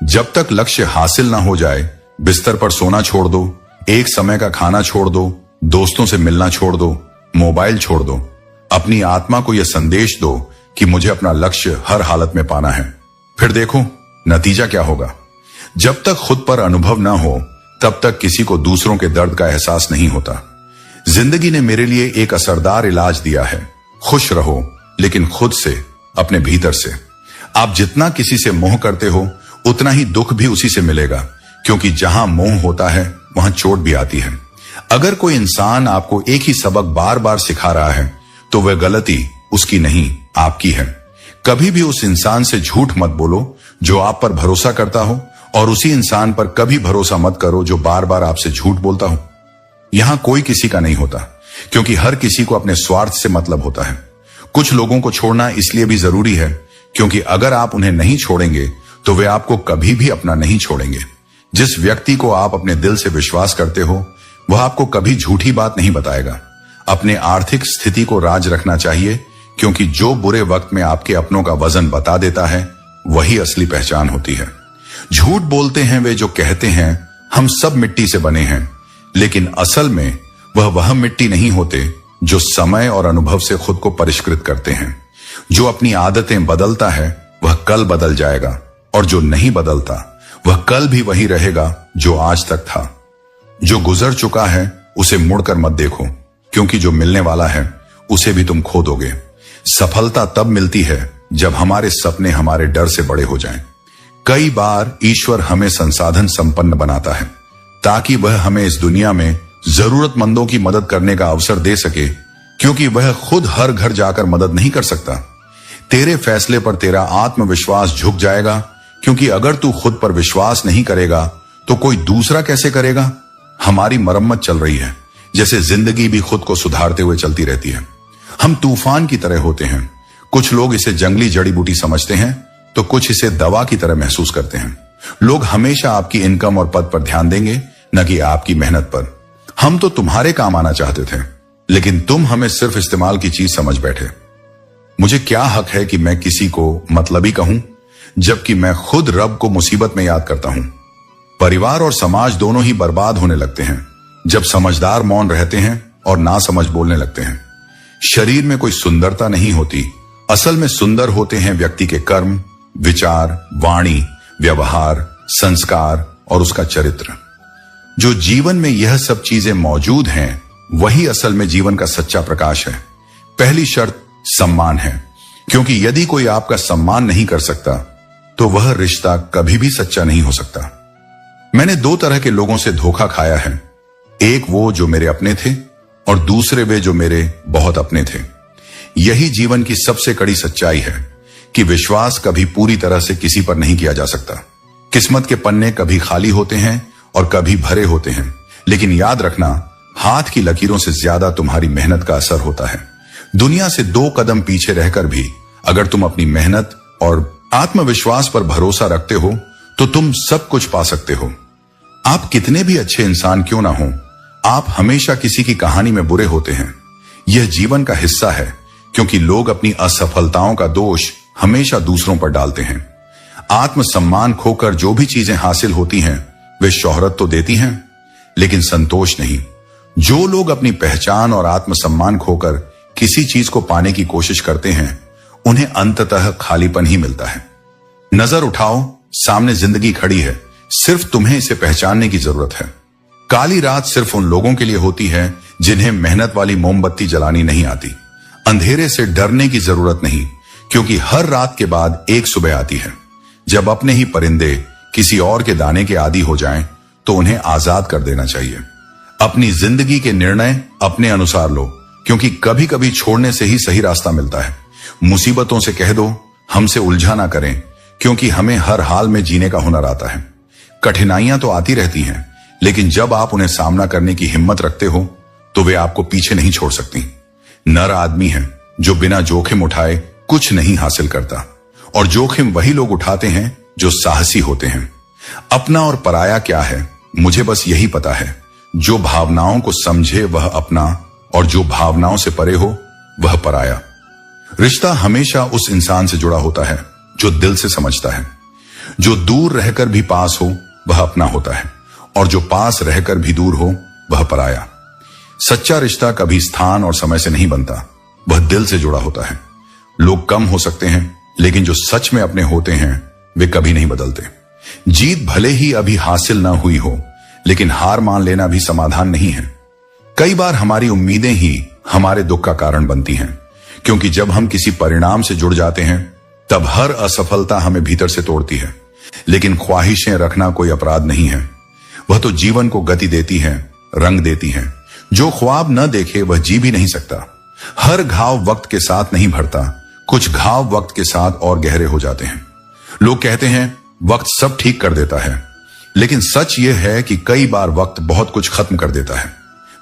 जब तक लक्ष्य हासिल ना हो जाए बिस्तर पर सोना छोड़ दो, एक समय का खाना छोड़ दो, दोस्तों से मिलना छोड़ दो, मोबाइल छोड़ दो। अपनी आत्मा को यह संदेश दो कि मुझे अपना लक्ष्य हर हालत में पाना है। फिर देखो नतीजा क्या होगा। जब तक खुद पर अनुभव ना हो तब तक किसी को दूसरों के दर्द का एहसास नहीं होता। जिंदगी ने मेरे लिए एक असरदार इलाज दिया है। खुश रहो, लेकिन खुद से, अपने भीतर से। आप जितना किसी से मोह करते हो उतना ही दुख भी उसी से मिलेगा, क्योंकि जहां मोह होता है वहां चोट भी आती है। अगर कोई इंसान आपको एक ही सबक बार बार सिखा रहा है तो वह गलती उसकी नहीं, आपकी है। कभी भी उस इंसान से झूठ मत बोलो जो आप पर भरोसा करता हो, और उसी इंसान पर कभी भरोसा मत करो जो बार बार आपसे झूठ बोलता हो। यहां कोई किसी का नहीं होता, क्योंकि हर किसी को अपने स्वार्थ से मतलब होता है। कुछ लोगों को छोड़ना इसलिए भी जरूरी है क्योंकि अगर आप उन्हें नहीं छोड़ेंगे तो वे आपको कभी भी अपना नहीं छोड़ेंगे। जिस व्यक्ति को आप अपने दिल से विश्वास करते हो वह आपको कभी झूठी बात नहीं बताएगा। अपने आर्थिक स्थिति को राज रखना चाहिए, क्योंकि जो बुरे वक्त में आपके अपनों का वजन बता देता है वही असली पहचान होती है। झूठ बोलते हैं वे जो कहते हैं हम सब मिट्टी से बने हैं, लेकिन असल में वह मिट्टी नहीं होते जो समय और अनुभव से खुद को परिष्कृत करते हैं। जो अपनी आदतें बदलता है वह कल बदल जाएगा, और जो नहीं बदलता वह कल भी वही रहेगा जो आज तक था। जो गुजर चुका है उसे मुड़कर मत देखो, क्योंकि जो मिलने वाला है उसे भी तुम खो दोगे। सफलता तब मिलती है जब हमारे सपने हमारे डर से बड़े हो जाएं। कई बार ईश्वर हमें संसाधन संपन्न बनाता है ताकि वह हमें इस दुनिया में जरूरतमंदों की मदद करने का अवसर दे सके, क्योंकि वह खुद हर घर जाकर मदद नहीं कर सकता। तेरे फैसले पर तेरा आत्मविश्वास झुक जाएगा, क्योंकि अगर तू खुद पर विश्वास नहीं करेगा तो कोई दूसरा कैसे करेगा। हमारी मरम्मत चल रही है, जैसे जिंदगी भी खुद को सुधारते हुए चलती रहती है। हम तूफान की तरह होते हैं। कुछ लोग इसे जंगली जड़ी बूटी समझते हैं तो कुछ इसे दवा की तरह महसूस करते हैं। लोग हमेशा आपकी इनकम और पद पर ध्यान देंगे, न कि आपकी मेहनत पर। हम तो तुम्हारे काम आना चाहते थे, लेकिन तुम हमें सिर्फ इस्तेमाल की चीज समझ बैठे। मुझे क्या हक है कि मैं किसी को मतलबी कहूं, जबकि मैं खुद रब को मुसीबत में याद करता हूं। परिवार और समाज दोनों ही बर्बाद होने लगते हैं जब समझदार मौन रहते हैं और ना समझ बोलने लगते हैं। शरीर में कोई सुंदरता नहीं होती, असल में सुंदर होते हैं व्यक्ति के कर्म, विचार, वाणी, व्यवहार, संस्कार और उसका चरित्र। जो जीवन में यह सब चीजें मौजूद हैं वही असल में जीवन का सच्चा प्रकाश है। पहली शर्त सम्मान है, क्योंकि यदि कोई आपका सम्मान नहीं कर सकता तो वह रिश्ता कभी भी सच्चा नहीं हो सकता। मैंने दो तरह के लोगों से धोखा खाया है, एक वो जो मेरे अपने थे और दूसरे वे जो मेरे बहुत अपने थे। यही जीवन की सबसे कड़ी सच्चाई है कि विश्वास कभी पूरी तरह से किसी पर नहीं किया जा सकता। किस्मत के पन्ने कभी खाली होते हैं और कभी भरे होते हैं, लेकिन याद रखना हाथ की लकीरों से ज्यादा तुम्हारी मेहनत का असर होता है। दुनिया से 2 कदम पीछे रहकर भी अगर तुम अपनी मेहनत और आत्मविश्वास पर भरोसा रखते हो तो तुम सब कुछ पा सकते हो। आप कितने भी अच्छे इंसान क्यों ना हो, आप हमेशा किसी की कहानी में बुरे होते हैं। यह जीवन का हिस्सा है, क्योंकि लोग अपनी असफलताओं का दोष हमेशा दूसरों पर डालते हैं। आत्मसम्मान खोकर जो भी चीजें हासिल होती हैं वे शोहरत तो देती हैं, लेकिन संतोष नहीं। जो लोग अपनी पहचान और आत्मसम्मान खोकर किसी चीज को पाने की कोशिश करते हैं उन्हें अंततः खालीपन ही मिलता है। नजर उठाओ, सामने जिंदगी खड़ी है, सिर्फ तुम्हें इसे पहचानने की जरूरत है। काली रात सिर्फ उन लोगों के लिए होती है जिन्हें मेहनत वाली मोमबत्ती जलानी नहीं आती। अंधेरे से डरने की जरूरत नहीं, क्योंकि हर रात के बाद एक सुबह आती है। जब अपने ही परिंदे किसी और के दाने के आदी हो जाएं, तो उन्हें आजाद कर देना चाहिए। अपनी जिंदगी के निर्णय अपने अनुसार लो, क्योंकि कभी कभी छोड़ने से ही सही रास्ता मिलता है। मुसीबतों से कह दो हमसे उलझा ना करें, क्योंकि हमें हर हाल में जीने का हुनर आता है। कठिनाइयां तो आती रहती हैं, लेकिन जब आप उन्हें सामना करने की हिम्मत रखते हो तो वे आपको पीछे नहीं छोड़ सकती। नर आदमी है जो बिना जोखिम उठाए कुछ नहीं हासिल करता, और जोखिम वही लोग उठाते हैं जो साहसी होते हैं। अपना और पराया क्या है, मुझे बस यही पता है। जो भावनाओं को समझे वह अपना, और जो भावनाओं से परे हो वह पराया। रिश्ता हमेशा उस इंसान से जुड़ा होता है जो दिल से समझता है। जो दूर रहकर भी पास हो वह अपना होता है, और जो पास रहकर भी दूर हो वह पराया। सच्चा रिश्ता कभी स्थान और समय से नहीं बनता, वह दिल से जुड़ा होता है। लोग कम हो सकते हैं, लेकिन जो सच में अपने होते हैं वे कभी नहीं बदलते। जीत भले ही अभी हासिल ना हुई हो, लेकिन हार मान लेना भी समाधान नहीं है। कई बार हमारी उम्मीदें ही हमारे दुख का कारण बनती हैं, क्योंकि जब हम किसी परिणाम से जुड़ जाते हैं तब हर असफलता हमें भीतर से तोड़ती है। लेकिन ख्वाहिशें रखना कोई अपराध नहीं है, वह तो जीवन को गति देती है, रंग देती है। जो ख्वाब न देखे वह जी भी नहीं सकता। हर घाव वक्त के साथ नहीं भरता, कुछ घाव वक्त के साथ और गहरे हो जाते हैं। लोग कहते हैं वक्त सब ठीक कर देता है, लेकिन सच यह है कि कई बार वक्त बहुत कुछ खत्म कर देता है।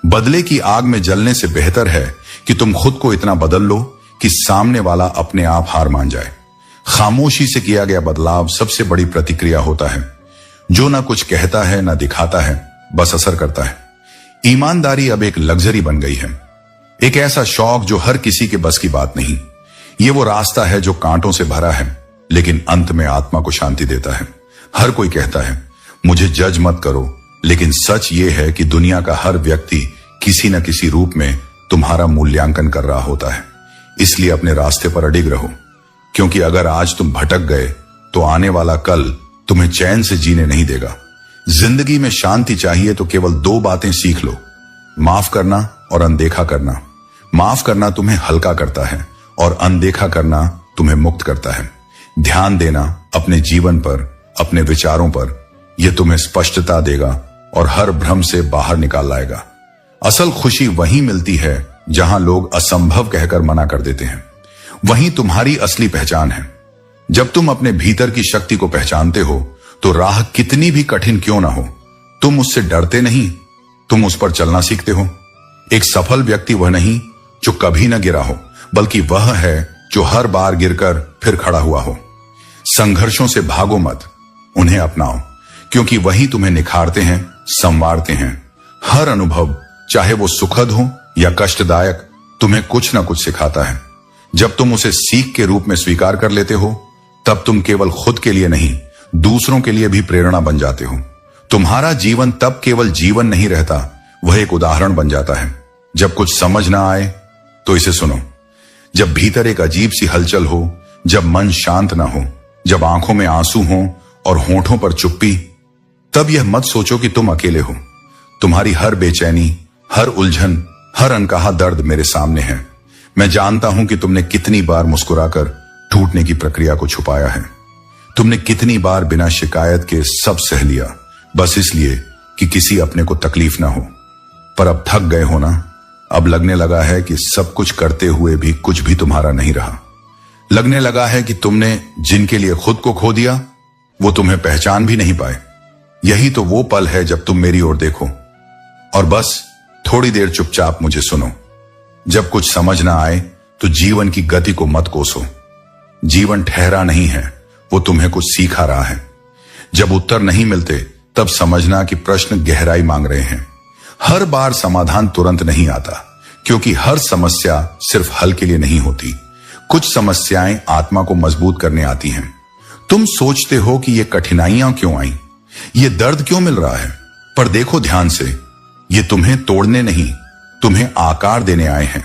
बदले की आग में जलने से बेहतर है कि तुम खुद को इतना बदल लो कि सामने वाला अपने आप हार मान जाए। खामोशी से किया गया बदलाव सबसे बड़ी प्रतिक्रिया होता है। जो ना कुछ कहता है ना दिखाता है, बस असर करता है। ईमानदारी अब एक लग्जरी बन गई है, एक ऐसा शौक जो हर किसी के बस की बात नहीं। ये वो रास्ता है जो कांटों से भरा है, लेकिन अंत में आत्मा को शांति देता है। हर कोई कहता है मुझे जज मत करो, लेकिन सच ये है कि दुनिया का हर व्यक्ति किसी न किसी रूप में तुम्हारा मूल्यांकन कर रहा होता है। इसलिए अपने रास्ते पर अडिग रहो, क्योंकि अगर आज तुम भटक गए तो आने वाला कल तुम्हें चैन से जीने नहीं देगा। जिंदगी में शांति चाहिए तो केवल 2 बातें सीख लो, माफ करना और अनदेखा करना। माफ करना तुम्हें हल्का करता है और अनदेखा करना तुम्हें मुक्त करता है। ध्यान देना अपने जीवन पर, अपने विचारों पर, यह तुम्हें स्पष्टता देगा और हर भ्रम से बाहर निकाल लाएगा। असल खुशी वहीं मिलती है जहां लोग असंभव कहकर मना कर देते हैं। वहीं तुम्हारी असली पहचान है। जब तुम अपने भीतर की शक्ति को पहचानते हो तो राह कितनी भी कठिन क्यों ना हो, तुम उससे डरते नहीं, तुम उस पर चलना सीखते हो। एक सफल व्यक्ति वह नहीं जो कभी न गिरा हो, बल्कि वह है जो हर बार गिरकर फिर खड़ा हुआ हो। संघर्षों से भागो मत, उन्हें अपनाओ, क्योंकि वही तुम्हें निखारते हैं, संवारते हैं। हर अनुभव, चाहे वो सुखद हो या कष्टदायक, तुम्हें कुछ ना कुछ सिखाता है। जब तुम उसे सीख के रूप में स्वीकार कर लेते हो, तब तुम केवल खुद के लिए नहीं, दूसरों के लिए भी प्रेरणा बन जाते हो। तुम्हारा जीवन तब केवल जीवन नहीं रहता, वह एक उदाहरण बन जाता है। जब कुछ समझ ना आए तो इसे सुनो। जब भीतर एक अजीब सी हलचल हो, जब मन शांत ना हो, जब आंखों में आंसू हो और होठों पर चुप्पी, तब यह मत सोचो कि तुम अकेले हो। तुम्हारी हर बेचैनी, हर उलझन, हर अनकहा दर्द मेरे सामने है। मैं जानता हूं कि तुमने कितनी बार मुस्कुराकर टूटने की प्रक्रिया को छुपाया है। तुमने कितनी बार बिना शिकायत के सब सह लिया, बस इसलिए कि किसी अपने को तकलीफ ना हो। पर अब थक गए हो ना? अब लगने लगा है कि सब कुछ करते हुए भी कुछ भी तुम्हारा नहीं रहा। लगने लगा है कि तुमने जिनके लिए खुद को खो दिया, वो तुम्हें पहचान भी नहीं पाए। यही तो वो पल है जब तुम मेरी ओर देखो और बस थोड़ी देर चुपचाप मुझे सुनो। जब कुछ समझ ना आए तो जीवन की गति को मत कोसो। जीवन ठहरा नहीं है, वो तुम्हें कुछ सिखा रहा है। जब उत्तर नहीं मिलते तब समझना कि प्रश्न गहराई मांग रहे हैं। हर बार समाधान तुरंत नहीं आता, क्योंकि हर समस्या सिर्फ हल के लिए नहीं होती। कुछ समस्याएं आत्मा को मजबूत करने आती हैं। तुम सोचते हो कि ये कठिनाइयां क्यों आई, ये दर्द क्यों मिल रहा है, पर देखो ध्यान से, ये तुम्हें तोड़ने नहीं, तुम्हें आकार देने आए हैं।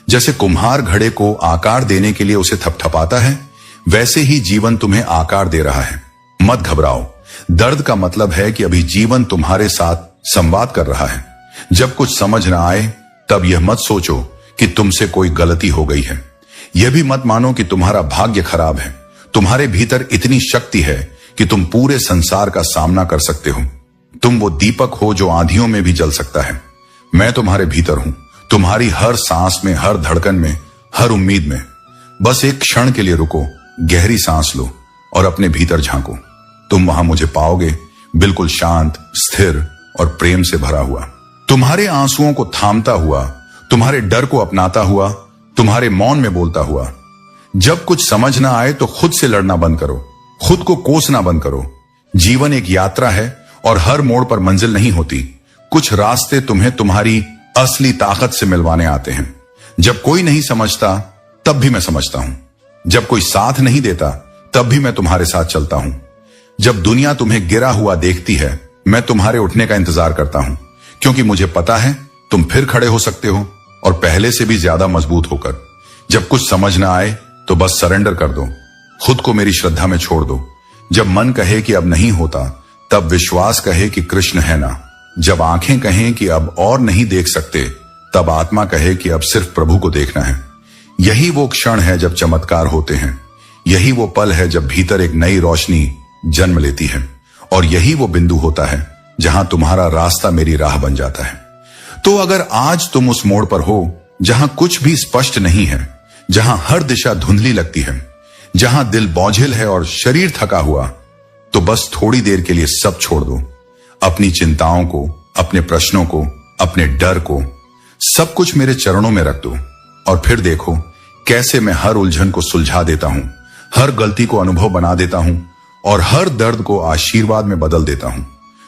जैसे कुम्हार घड़े को आकार देने के लिए उसे थपथपाता है, वैसे ही जीवन तुम्हें आकार दे रहा है। मत घबराओ। दर्द का मतलब है कि अभी जीवन तुम्हारे साथ संवाद कर रहा है। जब कुछ समझ ना आए तब यह मत सोचो कि तुमसे कोई गलती हो गई है। यह भी मत मानो कि तुम्हारा भाग्य खराब है। तुम्हारे भीतर इतनी शक्ति है कि तुम पूरे संसार का सामना कर सकते हो। तुम वो दीपक हो जो आंधियों में भी जल सकता है। मैं तुम्हारे भीतर हूं, तुम्हारी हर सांस में, हर धड़कन में, हर उम्मीद में। बस एक क्षण के लिए रुको, गहरी सांस लो और अपने भीतर झांको। तुम वहां मुझे पाओगे, बिल्कुल शांत, स्थिर और प्रेम से भरा हुआ। तुम्हारे आंसुओं को थामता हुआ, तुम्हारे डर को अपनाता हुआ, तुम्हारे मौन में बोलता हुआ। जब कुछ समझ ना आए तो खुद से लड़ना बंद करो, खुद को कोसना बंद करो। जीवन एक यात्रा है और हर मोड़ पर मंजिल नहीं होती। कुछ रास्ते तुम्हें तुम्हारी असली ताकत से मिलवाने आते हैं। जब कोई नहीं समझता तब भी मैं समझता हूं। जब कोई साथ नहीं देता तब भी मैं तुम्हारे साथ चलता हूं। जब दुनिया तुम्हें गिरा हुआ देखती है, मैं तुम्हारे उठने का इंतजार करता हूं, क्योंकि मुझे पता है तुम फिर खड़े हो सकते हो, और पहले से भी ज्यादा मजबूत होकर। जब कुछ समझ ना आए तो बस सरेंडर कर दो, खुद को मेरी श्रद्धा में छोड़ दो। जब मन कहे कि अब नहीं होता, तब विश्वास कहे कि कृष्ण है ना। जब आंखें कहें कि अब और नहीं देख सकते, तब आत्मा कहे कि अब सिर्फ प्रभु को देखना है। यही वो क्षण है जब चमत्कार होते हैं। यही वो पल है जब भीतर एक नई रोशनी जन्म लेती है। और यही वो बिंदु होता है जहां तुम्हारा रास्ता मेरी राह बन जाता है। तो अगर आज तुम उस मोड़ पर हो जहां कुछ भी स्पष्ट नहीं है, जहां हर दिशा धुंधली लगती है, जहां दिल बोझिल है और शरीर थका हुआ, तो बस थोड़ी देर के लिए सब छोड़ दो। अपनी चिंताओं को, अपने प्रश्नों को, अपने डर को, सब कुछ मेरे चरणों में रख दो, और फिर देखो कैसे मैं हर उलझन को सुलझा देता हूं, हर गलती को अनुभव बना देता हूं, और हर दर्द को आशीर्वाद में बदल देता हूं।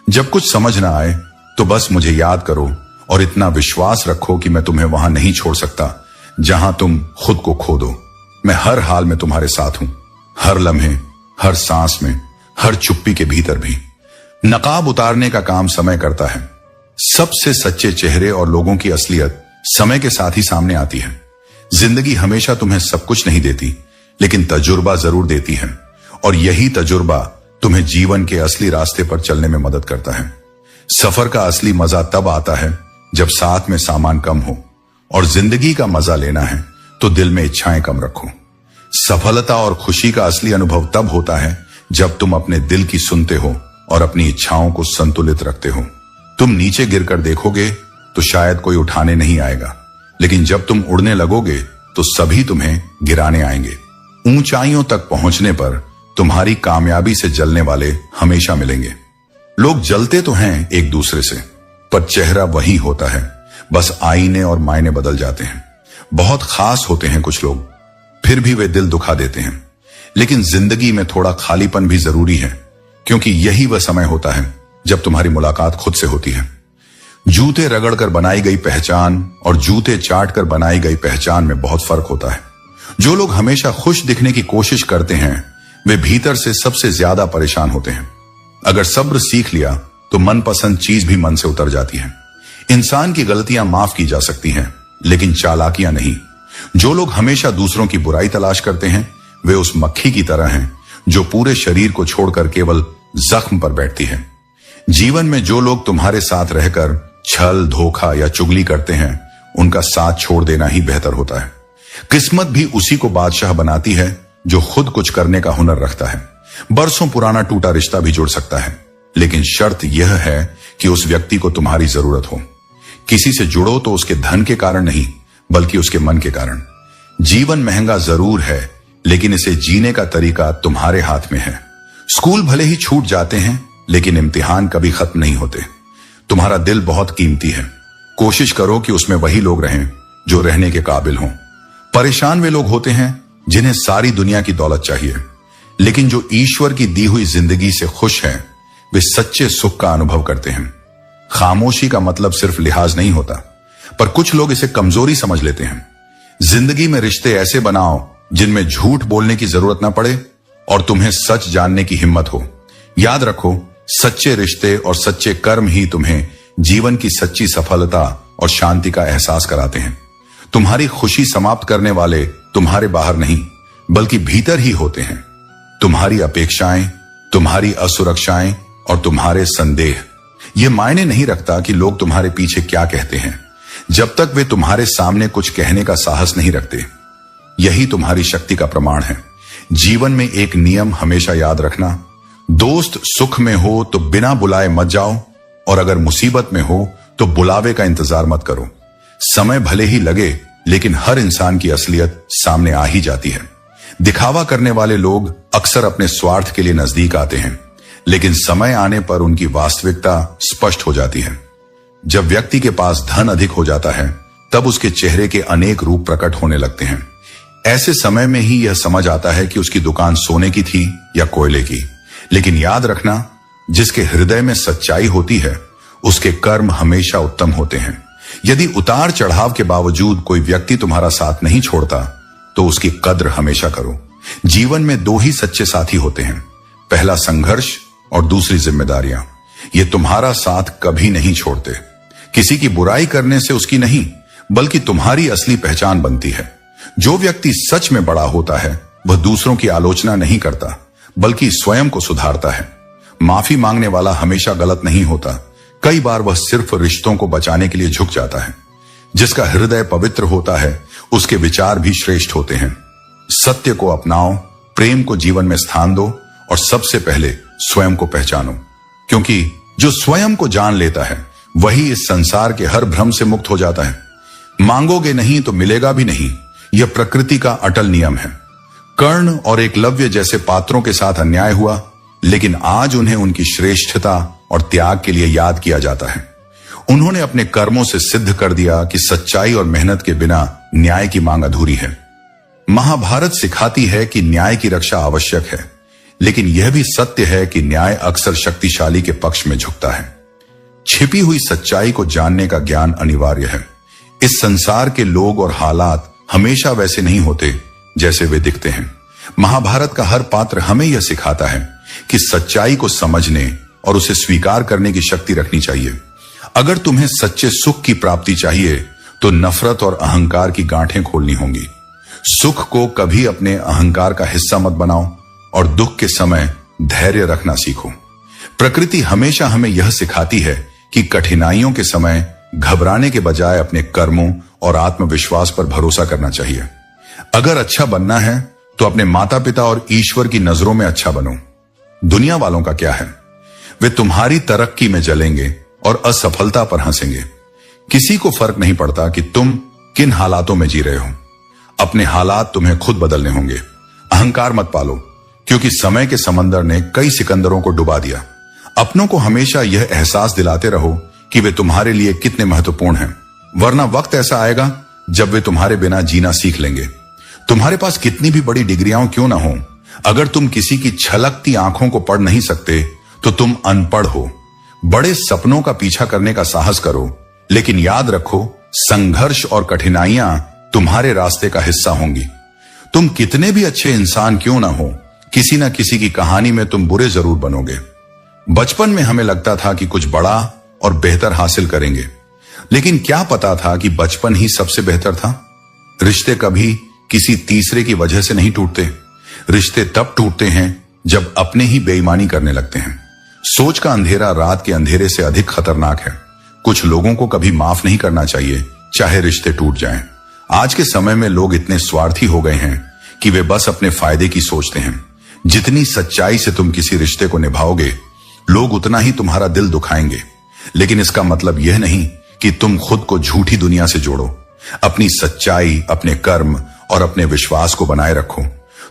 जब कुछ समझ ना आए तो बस मुझे याद करो, और इतना विश्वास रखो कि मैं तुम्हें वहां नहीं छोड़ सकता जहां तुम खुद को खो दो। मैं हर हाल में तुम्हारे साथ हूं, हर लम्हे, हर सांस में, हर चुप्पी के भीतर भी। नकाब उतारने का काम समय करता है। सबसे सच्चे चेहरे और लोगों की असलियत समय के साथ ही सामने आती है। जिंदगी हमेशा तुम्हें सब कुछ नहीं देती, लेकिन तजुर्बा जरूर देती है, और यही तजुर्बा तुम्हें जीवन के असली रास्ते पर चलने में मदद करता है। सफर का असली मजा तब आता है जब साथ में सामान कम हो, और जिंदगी का मजा लेना है तो दिल में इच्छाएं कम रखो। सफलता और खुशी का असली अनुभव तब होता है जब तुम अपने दिल की सुनते हो और अपनी इच्छाओं को संतुलित रखते हो। तुम नीचे गिरकर देखोगे तो शायद कोई उठाने नहीं आएगा, लेकिन जब तुम उड़ने लगोगे तो सभी तुम्हें गिराने आएंगे। ऊंचाइयों तक पहुंचने पर तुम्हारी कामयाबी से जलने वाले हमेशा मिलेंगे। लोग जलते तो हैं एक दूसरे से, पर चेहरा वही होता है, बस आईने और मायने बदल जाते हैं। बहुत खास होते हैं कुछ लोग, फिर भी वे दिल दुखा देते हैं। लेकिन जिंदगी में थोड़ा खालीपन भी जरूरी है, क्योंकि यही वह समय होता है जब तुम्हारी मुलाकात खुद से होती है। जूते रगड़कर बनाई गई पहचान और जूते चाट कर बनाई गई पहचान में बहुत फर्क होता है। जो लोग हमेशा खुश दिखने की कोशिश करते हैं, वे भीतर से सबसे ज्यादा परेशान होते हैं। अगर सब्र सीख लिया तो मनपसंद चीज भी मन से उतर जाती है। इंसान की गलतियां माफ की जा सकती हैं, लेकिन चालाकियां नहीं। जो लोग हमेशा दूसरों की बुराई तलाश करते हैं, वे उस मक्खी की तरह हैं जो पूरे शरीर को छोड़कर केवल जख्म पर बैठती है। जीवन में जो लोग तुम्हारे साथ रहकर छल, धोखा या चुगली करते हैं, उनका साथ छोड़ देना ही बेहतर होता है। किस्मत भी उसी को बादशाह बनाती है जो खुद कुछ करने का हुनर रखता है। बरसों पुराना टूटा रिश्ता भी जुड़ सकता है, लेकिन शर्त यह है कि उस व्यक्ति को तुम्हारी जरूरत हो। किसी से जुड़ो तो उसके धन के कारण नहीं, बल्कि उसके मन के कारण। जीवन महंगा जरूर है, लेकिन इसे जीने का तरीका तुम्हारे हाथ में है। स्कूल भले ही छूट जाते हैं, लेकिन इम्तिहान कभी खत्म नहीं होते। तुम्हारा दिल बहुत कीमती है। कोशिश करो कि उसमें वही लोग रहें जो रहने के काबिल हों। परेशान वे लोग होते हैं जिन्हें सारी दुनिया की दौलत चाहिए, लेकिन जो ईश्वर की दी हुई जिंदगी से खुश हैं, वे सच्चे सुख का अनुभव करते हैं। खामोशी का मतलब सिर्फ लिहाज नहीं होता, पर कुछ लोग इसे कमजोरी समझ लेते हैं। जिंदगी में रिश्ते ऐसे बनाओ जिनमें झूठ बोलने की जरूरत ना पड़े और तुम्हें सच जानने की हिम्मत हो। याद रखो, सच्चे रिश्ते और सच्चे कर्म ही तुम्हें जीवन की सच्ची सफलता और शांति का एहसास कराते हैं। तुम्हारी खुशी समाप्त करने वाले तुम्हारे बाहर नहीं, बल्कि भीतर ही होते हैं। तुम्हारी अपेक्षाएं, तुम्हारी असुरक्षाएं और तुम्हारे संदेह। यह मायने नहीं रखता कि लोग तुम्हारे पीछे क्या कहते हैं, जब तक वे तुम्हारे सामने कुछ कहने का साहस नहीं रखते। यही तुम्हारी शक्ति का प्रमाण है। जीवन में एक नियम हमेशा याद रखना, दोस्त सुख में हो तो बिना बुलाए मत जाओ, और अगर मुसीबत में हो तो बुलावे का इंतजार मत करो। समय भले ही लगे, लेकिन हर इंसान की असलियत सामने आ ही जाती है। दिखावा करने वाले लोग अक्सर अपने स्वार्थ के लिए नजदीक आते हैं, लेकिन समय आने पर उनकी वास्तविकता स्पष्ट हो जाती है। जब व्यक्ति के पास धन अधिक हो जाता है, तब उसके चेहरे के अनेक रूप प्रकट होने लगते हैं। ऐसे समय में ही यह समझ आता है कि उसकी दुकान सोने की थी या कोयले की। लेकिन याद रखना, जिसके हृदय में सच्चाई होती है, उसके कर्म हमेशा उत्तम होते हैं। यदि उतार चढ़ाव के बावजूद कोई व्यक्ति तुम्हारा साथ नहीं छोड़ता, तो उसकी कद्र हमेशा करो। जीवन में दो ही सच्चे साथी होते हैं, पहला संघर्ष और दूसरी जिम्मेदारियां, ये तुम्हारा साथ कभी नहीं छोड़ते। किसी की बुराई करने से उसकी नहीं, बल्कि तुम्हारी असली पहचान बनती है। जो व्यक्ति सच में बड़ा होता है वह दूसरों की आलोचना नहीं करता, बल्कि स्वयं को सुधारता है। माफी मांगने वाला हमेशा गलत नहीं होता, कई बार वह सिर्फ रिश्तों को बचाने के लिए झुक जाता है। जिसका हृदय पवित्र होता है उसके विचार भी श्रेष्ठ होते हैं। सत्य को अपनाओ, प्रेम को जीवन में स्थान दो और सबसे पहले स्वयं को पहचानो, क्योंकि जो स्वयं को जान लेता है वही इस संसार के हर भ्रम से मुक्त हो जाता है। मांगोगे नहीं तो मिलेगा भी नहीं, यह प्रकृति का अटल नियम है। कर्ण और एकलव्य जैसे पात्रों के साथ अन्याय हुआ, लेकिन आज उन्हें उनकी श्रेष्ठता और त्याग के लिए याद किया जाता है। उन्होंने अपने कर्मों से सिद्ध कर दिया कि सच्चाई और मेहनत के बिना न्याय की मांग अधूरी है। महाभारत सिखाती है कि न्याय की रक्षा आवश्यक है, लेकिन यह भी सत्य है कि न्याय अक्सर शक्तिशाली के पक्ष में झुकता है। छिपी हुई सच्चाई को जानने का ज्ञान अनिवार्य है। इस संसार के लोग और हालात हमेशा वैसे नहीं होते जैसे वे दिखते हैं। महाभारत का हर पात्र हमें यह सिखाता है कि सच्चाई को समझने और उसे स्वीकार करने की शक्ति रखनी चाहिए। अगर तुम्हें सच्चे सुख की प्राप्ति चाहिए तो नफरत और अहंकार की गांठें खोलनी होंगी। सुख को कभी अपने अहंकार का हिस्सा मत बनाओ और दुख के समय धैर्य रखना सीखो। प्रकृति हमेशा हमें यह सिखाती है कि कठिनाइयों के समय घबराने के बजाय अपने कर्मों और आत्मविश्वास पर भरोसा करना चाहिए। अगर अच्छा बनना है तो अपने माता पिता और ईश्वर की नजरों में अच्छा बनो। दुनिया वालों का क्या है, वे तुम्हारी तरक्की में जलेंगे और असफलता पर हंसेंगे। किसी को फर्क नहीं पड़ता कि तुम किन हालातों में जी रहे हो। अपने हालात तुम्हें खुद बदलने होंगे। अहंकार मत पालो, क्योंकि समय के समंदर ने कई सिकंदरों को डुबा दिया। अपनों को हमेशा यह एहसास दिलाते रहो कि वे तुम्हारे लिए कितने महत्वपूर्ण हैं, वरना वक्त ऐसा आएगा जब वे तुम्हारे बिना जीना सीख लेंगे। तुम्हारे पास कितनी भी बड़ी डिग्रियां क्यों ना हो, अगर तुम किसी की छलकती आंखों को पढ़ नहीं सकते तो तुम अनपढ़ हो। बड़े सपनों का पीछा करने का साहस करो, लेकिन याद रखो संघर्ष और कठिनाइयां तुम्हारे रास्ते का हिस्सा होंगी। तुम कितने भी अच्छे इंसान क्यों ना हो, किसी ना किसी की कहानी में तुम बुरे जरूर बनोगे। बचपन में हमें लगता था कि कुछ बड़ा और बेहतर हासिल करेंगे, लेकिन क्या पता था कि बचपन ही सबसे बेहतर था। रिश्ते कभी किसी तीसरे की वजह से नहीं टूटते। रिश्ते तब टूटते हैं जब अपने ही बेईमानी करने लगते हैं। सोच का अंधेरा रात के अंधेरे से अधिक खतरनाक है। कुछ लोगों को कभी माफ नहीं करना चाहिए, चाहे रिश्ते टूट जाएं। आज के समय में लोग इतने स्वार्थी हो गए हैं कि वे बस अपने फायदे की सोचते हैं। जितनी सच्चाई से तुम किसी रिश्ते को निभाओगे, लोग उतना ही तुम्हारा दिल दुखाएंगे। लेकिन इसका मतलब यह नहीं कि तुम खुद को झूठी दुनिया से जोड़ो। अपनी सच्चाई, अपने कर्म और अपने विश्वास को बनाए रखो।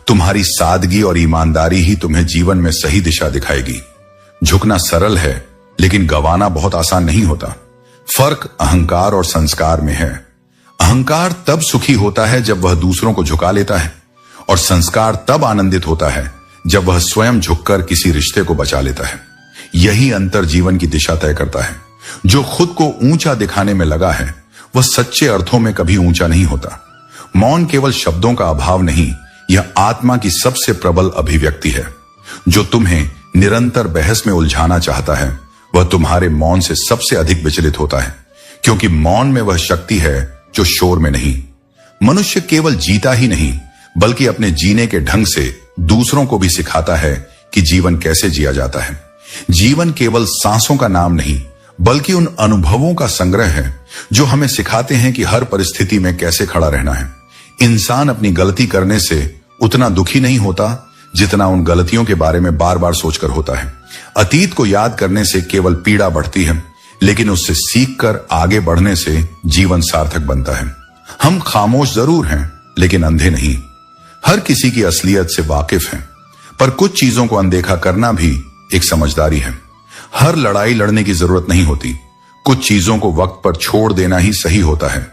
तुम्हारी सादगी और ईमानदारी ही तुम्हें जीवन में सही दिशा दिखाएगी। झुकना सरल है, लेकिन गंवाना बहुत आसान नहीं होता। फर्क अहंकार और संस्कार में है। अहंकार तब सुखी होता है जब वह दूसरों को झुका लेता है, और संस्कार तब आनंदित होता है जब वह स्वयं झुककर किसी रिश्ते को बचा लेता है। यही अंतर जीवन की दिशा तय करता है। जो खुद को ऊंचा दिखाने में लगा है वह सच्चे अर्थों में कभी ऊंचा नहीं होता। मौन केवल शब्दों का अभाव नहीं, यह आत्मा की सबसे प्रबल अभिव्यक्ति है। जो तुम्हें निरंतर बहस में उलझाना चाहता है वह तुम्हारे मौन से सबसे अधिक विचलित होता है, क्योंकि मौन में वह शक्ति है जो शोर में नहीं। मनुष्य केवल जीता ही नहीं, बल्कि अपने जीने के ढंग से दूसरों को भी सिखाता है कि जीवन कैसे जिया जाता है। जीवन केवल सांसों का नाम नहीं, बल्कि उन अनुभवों का संग्रह है जो हमें सिखाते हैं कि हर परिस्थिति में कैसे खड़ा रहना है। इंसान अपनी गलती करने से उतना दुखी नहीं होता जितना उन गलतियों के बारे में बार बार सोचकर होता है। अतीत को याद करने से केवल पीड़ा बढ़ती है, लेकिन उससे सीखकर आगे बढ़ने से जीवन सार्थक बनता है। हम खामोश जरूर हैं, लेकिन अंधे नहीं। हर किसी की असलियत से वाकिफ हैं, पर कुछ चीजों को अनदेखा करना भी एक समझदारी है। हर लड़ाई लड़ने की जरूरत नहीं होती। कुछ चीजों को वक्त पर छोड़ देना ही सही होता है।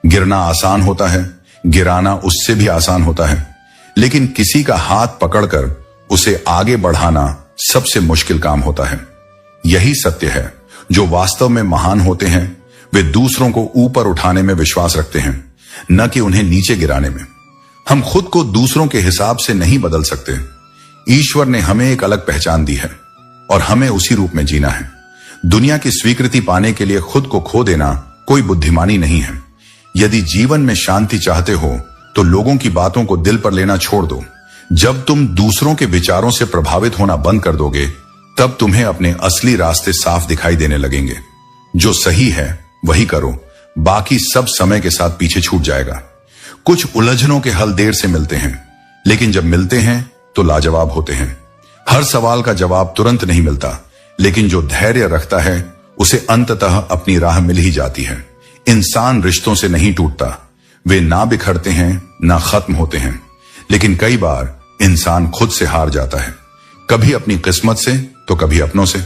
गिरना आसान होता है, गिराना उससे भी आसान होता है, लेकिन किसी का हाथ पकड़कर उसे आगे बढ़ाना सबसे मुश्किल काम होता है। यही सत्य है। जो वास्तव में महान होते हैं वे दूसरों को ऊपर उठाने में विश्वास रखते हैं, न कि उन्हें नीचे गिराने में। हम खुद को दूसरों के हिसाब से नहीं बदल सकते, ईश्वर ने हमें एक अलग पहचान दी है और हमें उसी रूप में जीना है। दुनिया की स्वीकृति पाने के लिए खुद को खो देना कोई बुद्धिमानी नहीं है। यदि जीवन में शांति चाहते हो तो लोगों की बातों को दिल पर लेना छोड़ दो। जब तुम दूसरों के विचारों से प्रभावित होना बंद कर दोगे, तब तुम्हें अपने असली रास्ते साफ दिखाई देने लगेंगे। जो सही है वही करो, बाकी सब समय के साथ पीछे छूट जाएगा। कुछ उलझनों के हल देर से मिलते हैं, लेकिन जब मिलते हैं तो लाजवाब होते हैं। हर सवाल का जवाब तुरंत नहीं मिलता, लेकिन जो धैर्य रखता है उसे अंततः अपनी राह मिल ही जाती है। इंसान रिश्तों से नहीं टूटता, वे ना बिखरते हैं ना खत्म होते हैं, लेकिन कई बार इंसान खुद से हार जाता है, कभी अपनी किस्मत से तो कभी अपनों से।